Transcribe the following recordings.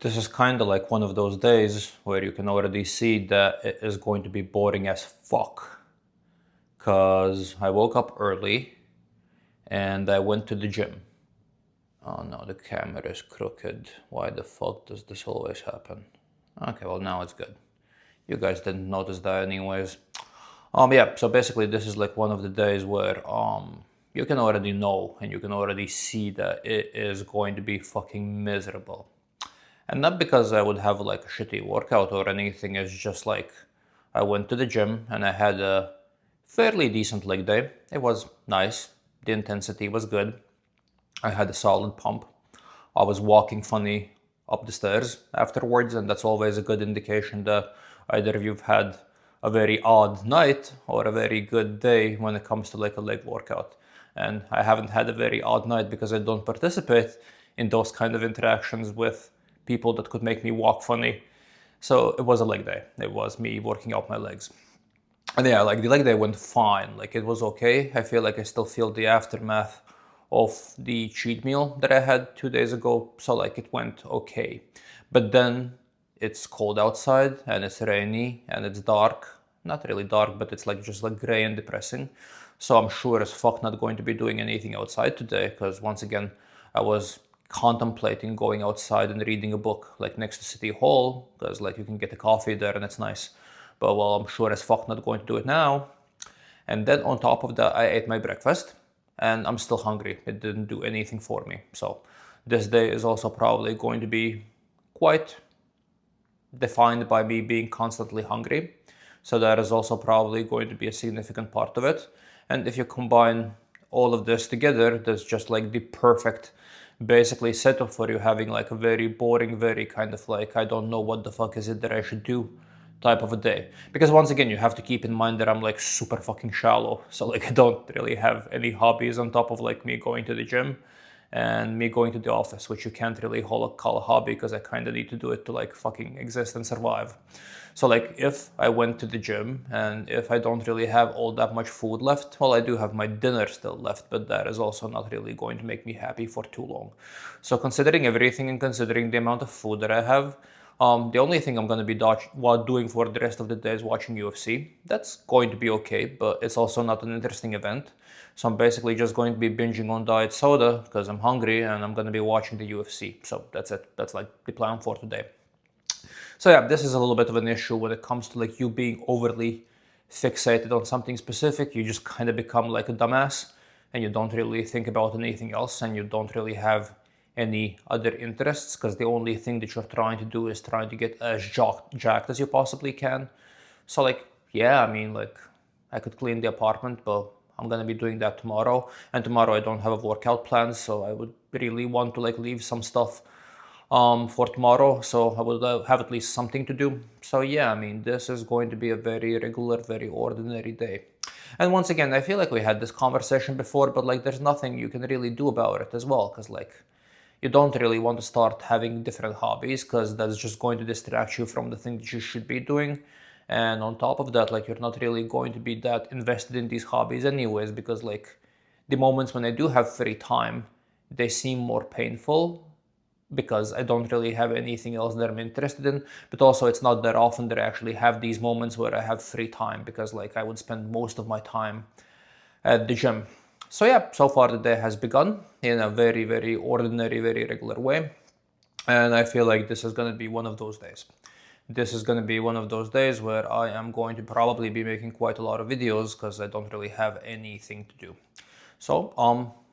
This is kind of like one of those days where you can already see that it is going to be boring as fuck. Because I woke up early and I went to the gym. Oh no, the camera is crooked. Why the fuck does this always happen? Okay, well now it's good. You guys didn't notice that anyways. Yeah, so basically this is like one of the days where you can already know and you can already see that it is going to be fucking miserable. And not because I would have like a shitty workout or anything, it's just like I went to the gym and I had a fairly decent leg day. It was nice. The intensity was good. I had a solid pump. I was walking funny up the stairs afterwards, and that's always a good indication that either you've had a very odd night or a very good day when it comes to like a leg workout. And I haven't had a very odd night because I don't participate in those kind of interactions with people that could make me walk funny. So it was a leg day. It was me working out my legs. And yeah, like the leg day went fine. Like it was okay. I feel like I still feel the aftermath of the cheat meal that I had 2 days ago. So like it went okay. But then it's cold outside and it's rainy and it's dark. Not really dark, but it's like just like gray and depressing. So I'm sure as fuck not going to be doing anything outside today because once again, I was contemplating going outside and reading a book like next to City Hall because like you can get a coffee there and it's nice. But well, I'm sure as fuck not going to do it now. And then on top of that, I ate my breakfast and I'm still hungry. It didn't do anything for me. So this day is also probably going to be quite defined by me being constantly hungry. So that is also probably going to be a significant part of it. And if you combine all of this together, that's just like the perfect basically setup for you having like a very boring, very kind of like, I don't know what the fuck is it that I should do type of a day. Because once again, you have to keep in mind that I'm like super fucking shallow. So like I don't really have any hobbies on top of like me going to the gym and me going to the office, which you can't really call a hobby because I kind of need to do it to like fucking exist and survive. So like if I went to the gym and if I don't really have all that much food left, well, I do have my dinner still left, but that is also not really going to make me happy for too long. So considering everything and considering the amount of food that I have, the only thing I'm going to be doing for the rest of the day is watching UFC. That's going to be okay, but it's also not an interesting event. So I'm basically just going to be binging on diet soda because I'm hungry and I'm going to be watching the UFC. So that's it. That's like the plan for today. So yeah, this is a little bit of an issue when it comes to like you being overly fixated on something specific. You just kind of become like a dumbass and you don't really think about anything else and you don't really have any other interests because the only thing that you're trying to do is trying to get as jacked as you possibly can. So like, yeah, I mean, like I could clean the apartment, but I'm gonna be doing that tomorrow. And tomorrow I don't have a workout plan, so I would really want to like leave some stuff for tomorrow, so I will have at least something to do. So yeah, I mean, this is going to be a very regular, very ordinary day. And once again, I feel like we had this conversation before, but like there's nothing you can really do about it as well, because like you don't really want to start having different hobbies because that's just going to distract you from the thing that you should be doing. And on top of that, like you're not really going to be that invested in these hobbies anyways, because like the moments when I do have free time, they seem more painful because I don't really have anything else that I'm interested in. But also it's not that often that I actually have these moments where I have free time because like I would spend most of my time at the gym. So yeah, so far the day has begun in a very, very ordinary, very regular way. And I feel like this is going to be one of those days. This is going to be one of those days where I am going to probably be making quite a lot of videos because I don't really have anything to do. So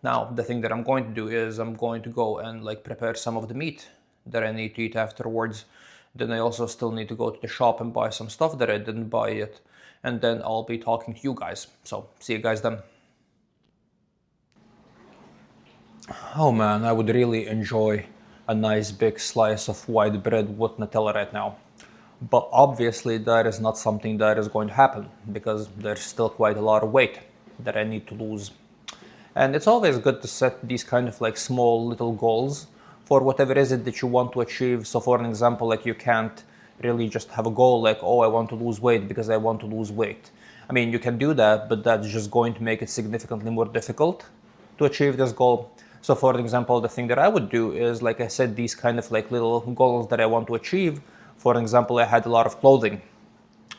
now the thing that I'm going to do is I'm going to go and like prepare some of the meat that I need to eat afterwards. Then I also still need to go to the shop and buy some stuff that I didn't buy yet. And then I'll be talking to you guys. So see you guys then. Oh man, I would really enjoy a nice big slice of white bread with Nutella right now. But obviously that is not something that is going to happen because there's still quite a lot of weight that I need to lose. And it's always good to set these kind of like small little goals for whatever is it that you want to achieve. So for an example, like you can't really just have a goal like, oh, I want to lose weight because I want to lose weight. I mean, you can do that, but that's just going to make it significantly more difficult to achieve this goal. So for example, the thing that I would do is, like I said, these kind of like little goals that I want to achieve. For example, I had a lot of clothing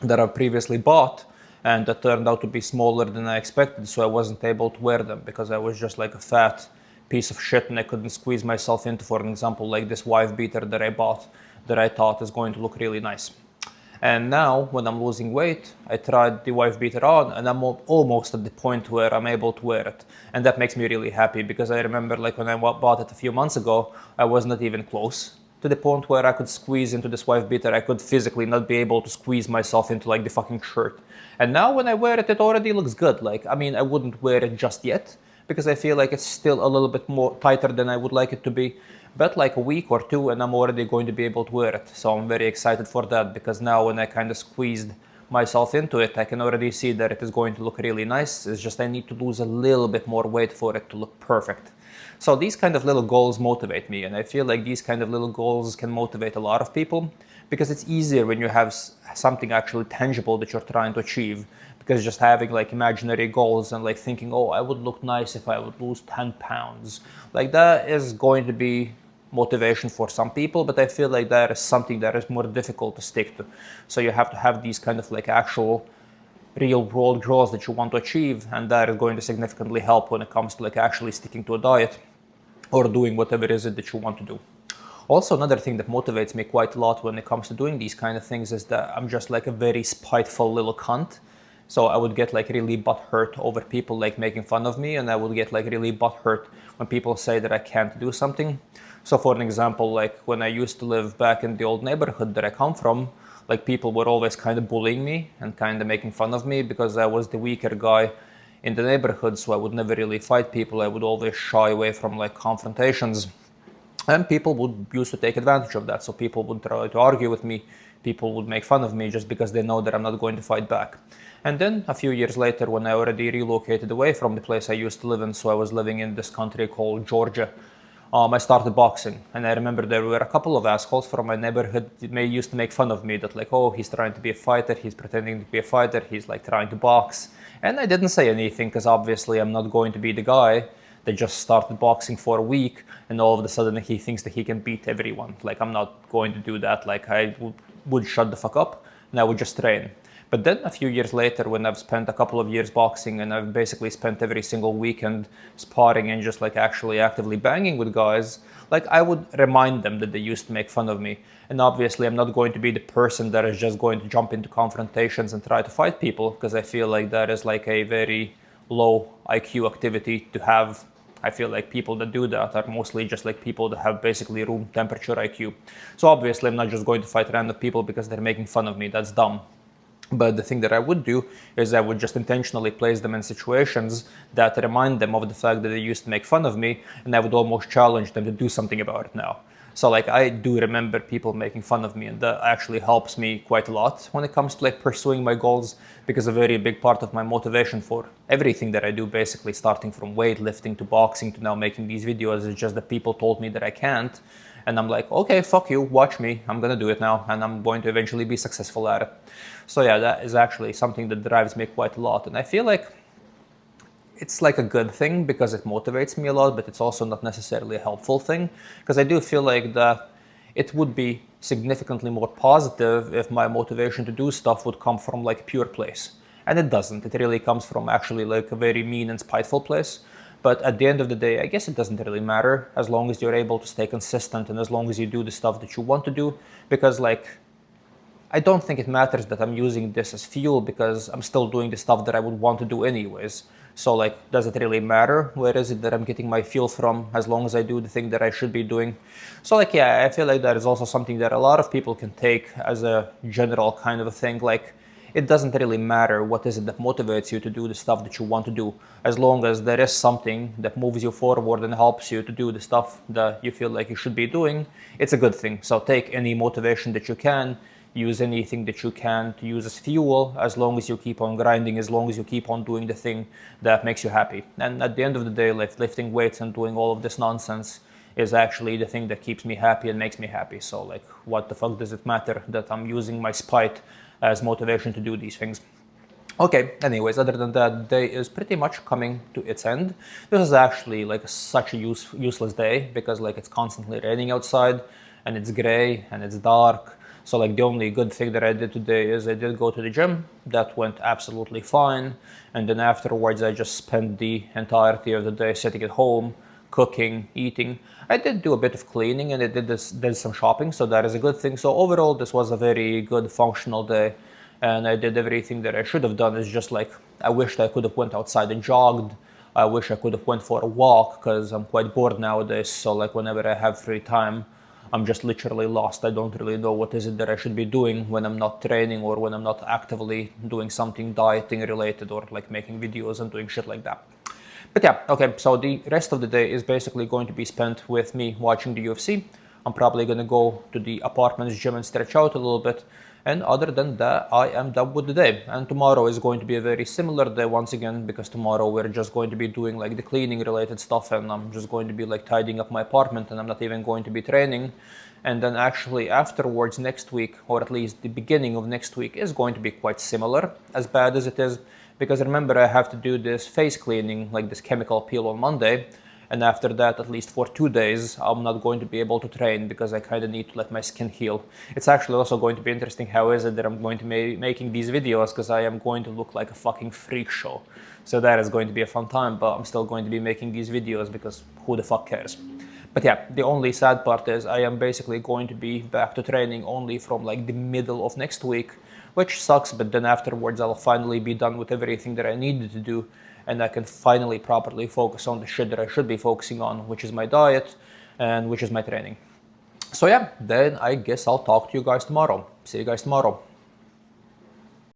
that I previously bought and that turned out to be smaller than I expected, so I wasn't able to wear them because I was just like a fat piece of shit and I couldn't squeeze myself into, for example, like this wife beater that I bought that I thought is going to look really nice. And now, when I'm losing weight, I tried the wife beater on and I'm almost at the point where I'm able to wear it. And that makes me really happy because I remember like when I bought it a few months ago, I was not even close to the point where I could squeeze into this wife beater. I could physically not be able to squeeze myself into like the fucking shirt. And now when I wear it, it already looks good. Like, I mean, I wouldn't wear it just yet because I feel like it's still a little bit more tighter than I would like it to be. But like a week or two and I'm already going to be able to wear it. So I'm very excited for that because now when I kind of squeezed myself into it, I can already see that it is going to look really nice. It's just I need to lose a little bit more weight for it to look perfect. So these kind of little goals motivate me, and I feel like these kind of little goals can motivate a lot of people because it's easier when you have something actually tangible that you're trying to achieve, because just having like imaginary goals and like thinking, oh, I would look nice if I would lose 10 pounds, like that is going to be motivation for some people, but I feel like that is something that is more difficult to stick to. So you have to have these kind of like actual real world goals that you want to achieve, and that is going to significantly help when it comes to like actually sticking to a diet or doing whatever it is that you want to do. Also, another thing that motivates me quite a lot when it comes to doing these kind of things is that I'm just like a very spiteful little cunt. So I would get like really butthurt over people like making fun of me, and I would get like really butthurt when people say that I can't do something. So for an example, like when I used to live back in the old neighborhood that I come from, like people were always kind of bullying me and kind of making fun of me because I was the weaker guy in the neighborhood, so I would never really fight people. I would always shy away from like confrontations. And people would used to take advantage of that. So people would try to argue with me. People would make fun of me just because they know that I'm not going to fight back. And then a few years later, when I already relocated away from the place I used to live in, so I was living in this country called Georgia, I started boxing. And I remember there were a couple of assholes from my neighborhood that used to make fun of me, that like, oh, he's trying to be a fighter, he's pretending to be a fighter, he's like trying to box. And I didn't say anything because obviously I'm not going to be the guy that just started boxing for a week and all of a sudden he thinks that he can beat everyone. Like, I'm not going to do that. Like, I would shut the fuck up and I would just train. But then a few years later, when I've spent a couple of years boxing and I've basically spent every single weekend sparring and just like actually actively banging with guys, like I would remind them that they used to make fun of me. And obviously I'm not going to be the person that is just going to jump into confrontations and try to fight people, because I feel like that is like a very low IQ activity to have. I feel like people that do that are mostly just like people that have basically room temperature IQ. So obviously I'm not just going to fight random people because they're making fun of me. That's dumb. But the thing that I would do is I would just intentionally place them in situations that remind them of the fact that they used to make fun of me, and I would almost challenge them to do something about it now. So like I do remember people making fun of me, and that actually helps me quite a lot when it comes to like pursuing my goals, because a very big part of my motivation for everything that I do, basically starting from weightlifting to boxing to now making these videos, is just that people told me that I can't. And I'm like, okay, fuck you, watch me, I'm gonna do it now, and I'm going to eventually be successful at it. So yeah, that is actually something that drives me quite a lot. And I feel like it's like a good thing because it motivates me a lot, but it's also not necessarily a helpful thing, because I do feel like that it would be significantly more positive if my motivation to do stuff would come from like a pure place. And it doesn't. It really comes from actually like a very mean and spiteful place. But at the end of the day, I guess it doesn't really matter as long as you're able to stay consistent and as long as you do the stuff that you want to do. Because like, I don't think it matters that I'm using this as fuel, because I'm still doing the stuff that I would want to do anyways. So like, does it really matter where is it that I'm getting my fuel from, as long as I do the thing that I should be doing? So like, yeah, I feel like that is also something that a lot of people can take as a general kind of a thing. Like, it doesn't really matter what is it that motivates you to do the stuff that you want to do, as long as there is something that moves you forward and helps you to do the stuff that you feel like you should be doing. It's a good thing. So take any motivation that you can, use anything that you can to use as fuel, as long as you keep on grinding, as long as you keep on doing the thing that makes you happy. And at the end of the day, like lifting weights and doing all of this nonsense is actually the thing that keeps me happy and makes me happy. So like, what the fuck does it matter that I'm using my spite as motivation to do these things? Okay, anyways, other than that, the day is pretty much coming to its end. This is actually like such a useless day because like it's constantly raining outside and it's gray and it's dark. So like the only good thing that I did today is I did go to the gym. That went absolutely fine. And then afterwards I just spent the entirety of the day sitting at home, cooking, eating. I did do a bit of cleaning and I did some shopping, so that is a good thing. So overall this was a very good functional day. And I did everything that I should have done. It's just like I wished I could have went outside and jogged. I wish I could have went for a walk because I'm quite bored nowadays. So like whenever I have free time, I'm just literally lost. I don't really know what is it that I should be doing when I'm not training or when I'm not actively doing something dieting related or like making videos and doing shit like that. But yeah, okay, so the rest of the day is basically going to be spent with me watching the UFC. I'm probably going to go to the apartment's gym and stretch out a little bit. And other than that, I am done with the day. And tomorrow is going to be a very similar day once again, because tomorrow we're just going to be doing like the cleaning related stuff, and I'm just going to be like tidying up my apartment, and I'm not even going to be training. And then actually afterwards next week, or at least the beginning of next week, is going to be quite similar, as bad as it is. Because remember, I have to do this face cleaning, like this chemical peel on Monday. And after that, at least for 2 days, I'm not going to be able to train because I kind of need to let my skin heal. It's actually also going to be interesting how is it that I'm going to be making these videos, because I am going to look like a fucking freak show. So that is going to be a fun time, but I'm still going to be making these videos because who the fuck cares? But yeah, the only sad part is I am basically going to be back to training only from like the middle of next week, which sucks, but then afterwards I'll finally be done with everything that I needed to do, and I can finally properly focus on the shit that I should be focusing on, which is my diet and which is my training. So yeah, then I guess I'll talk to you guys tomorrow. See you guys tomorrow.